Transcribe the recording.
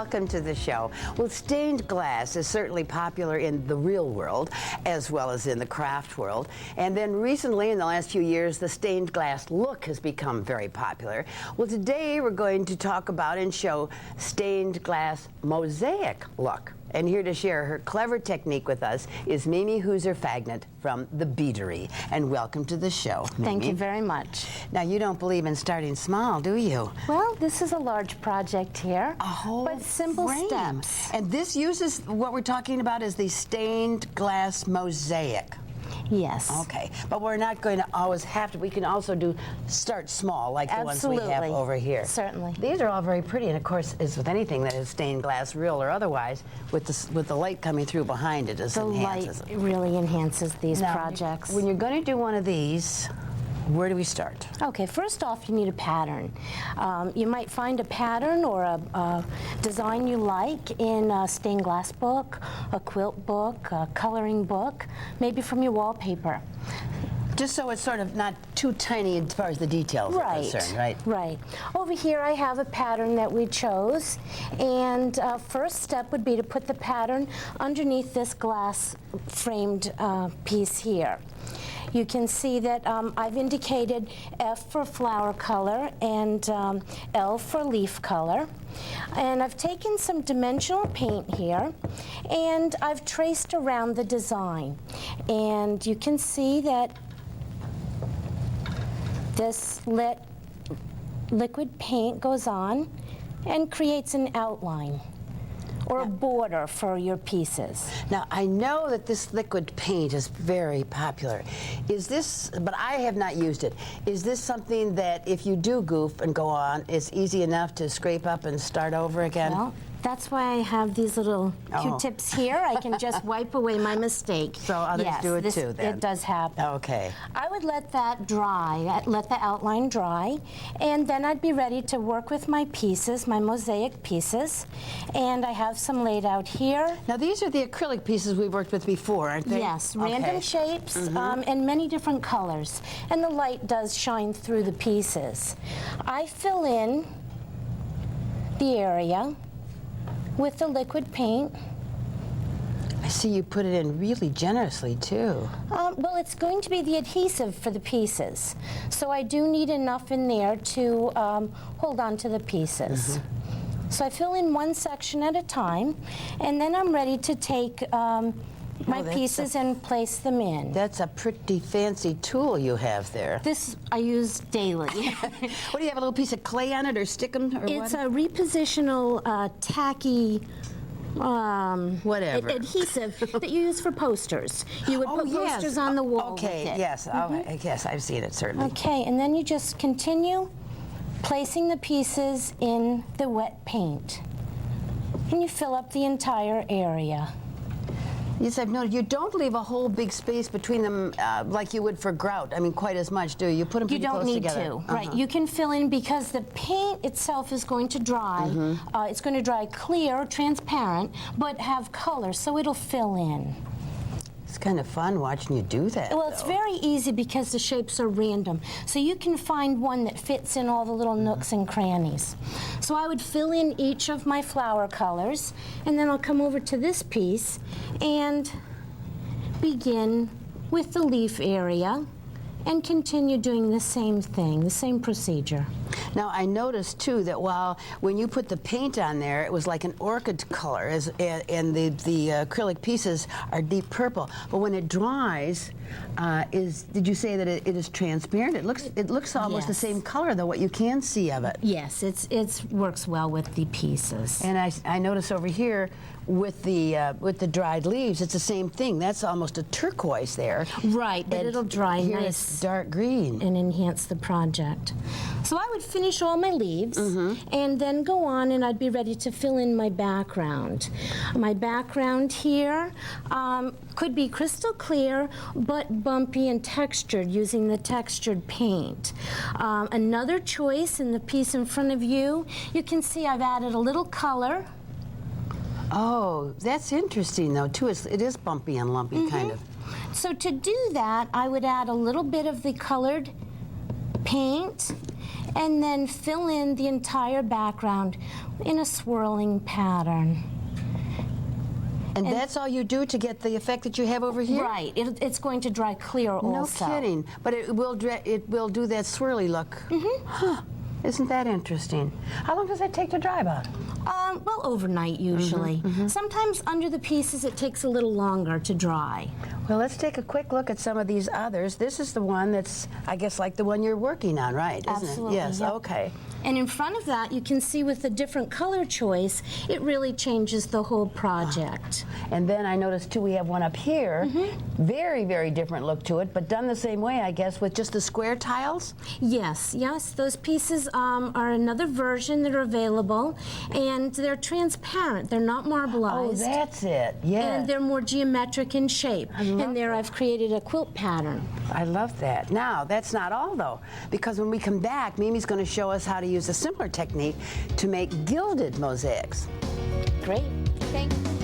welcome to the show. Well, stained glass is certainly popular in the real world as well as in the craft world. And then recently, in the last few years, the stained glass look has become very popular. Well, today we're going to talk about and show stained glass mosaic look. And here to share her clever technique with us is Mimi Hooser-Fagnet from the Beadery. And welcome to the show, Mimi. Thank you very much. Now, you don't believe in starting small, do you? Well, this is a large project here, but simple frame. steps. And this uses, what we're talking about is the stained glass mosaic. Yes. Okay, but we're not going to always have to. We can also start small, like the ones we have over here. Certainly. These are all very pretty, and of course, as with anything that is stained glass, real or otherwise, with the light coming through behind it, The light really enhances these projects. When you're going to do one of these, where do we start? Okay, first off, you need a pattern. You might find a pattern or a design you like in a stained glass book, a quilt book, a coloring book, maybe from your wallpaper. Just so it's sort of not too tiny as far as the details are concerned, right? Right. Over here I have a pattern that we chose, and first step would be to put the pattern underneath this glass framed piece here. You can see that I've indicated F for flower color and L for leaf color. And I've taken some dimensional paint here and I've traced around the design. And you can see that this liquid paint goes on and creates an outline or a border for your pieces. Now, I know that this liquid paint is very popular. Is this, but I have not used it, is this something that if you do goof and go on, it's easy enough to scrape up and start over again? Well, that's why I have these little Q-tips here. I can just wipe away my mistake. So others do it too, then? It does happen. Okay. I would let that dry, let the outline dry, and then I'd be ready to work with my pieces, my mosaic pieces. And I have some laid out here. Now, these are the acrylic pieces we've worked with before, aren't they? Yes, random shapes and many different colors. And the light does shine through the pieces. I fill in the area with the liquid paint. I see you put it in really generously, too. Well, it's going to be the adhesive for the pieces. So I do need enough in there to hold on to the pieces. So I fill in one section at a time, and then I'm ready to take my pieces and place them in. That's a pretty fancy tool you have there. This I use daily. What, do you have a little piece of clay on it or stick 'em or It's what? a repositional tacky whatever adhesive that you use for posters. You would put posters on the wall with it. Yes, yes, I've seen it, certainly. Okay, and then you just continue placing the pieces in the wet paint. And you fill up the entire area. Yes, I've noticed you don't leave a whole big space between them like you would for grout. I mean, quite as much, do you? You put them pretty close together. You don't need to, right. You can fill in because the paint itself is going to dry. It's going to dry clear, transparent, but have color, so it'll fill in. It's kind of fun watching you do that. Well, it's very easy because the shapes are random. So you can find one that fits in all the little nooks and crannies. So I would fill in each of my flower colors, and then I'll come over to this piece and begin with the leaf area and continue doing the same thing, the same procedure. Now, I noticed, too, that when you put the paint on there, it was like an orchid color, and the acrylic pieces are deep purple. But when it dries, did you say that it is transparent? It looks almost the same color, though, what you can see of it. Yes, it works well with the pieces. And I notice over here, with the dried leaves, it's the same thing. That's almost a turquoise there. Right, but it'll dry here nice. It's dark green. And enhance the project. So I would finish all my leaves and then go on, and I'd be ready to fill in my background. My background here could be crystal clear, but bumpy and textured using the textured paint. Another choice in the piece in front of you, you can see I've added a little color. Oh, that's interesting, though, too. It is bumpy and lumpy, kind of. So to do that, I would add a little bit of the colored paint and then fill in the entire background in a swirling pattern. And that's all you do to get the effect that you have over here? Right. It's going to dry clear also. No kidding. But it will do that swirly look. Huh. Isn't that interesting? How long does that take to dry about? Well, overnight usually. Sometimes under the pieces it takes a little longer to dry. Well, let's take a quick look at some of these others. This is the one that's, I guess, like the one you're working on, right? Isn't Absolutely, it? Yes, yep. okay. And in front of that, you can see with the different color choice, it really changes the whole project. And then I noticed, too, we have one up here. Very, very different look to it, but done the same way, I guess, with just the square tiles? Yes, those pieces are another version that are available, and they're transparent. They're not marbleized. Oh, that's it, yes. And they're more geometric in shape. And there I've created a quilt pattern. I love that. Now, that's not all, though, because when we come back, Mimi's going to show us how to use a similar technique to make gilded mosaics. Great. Thank you.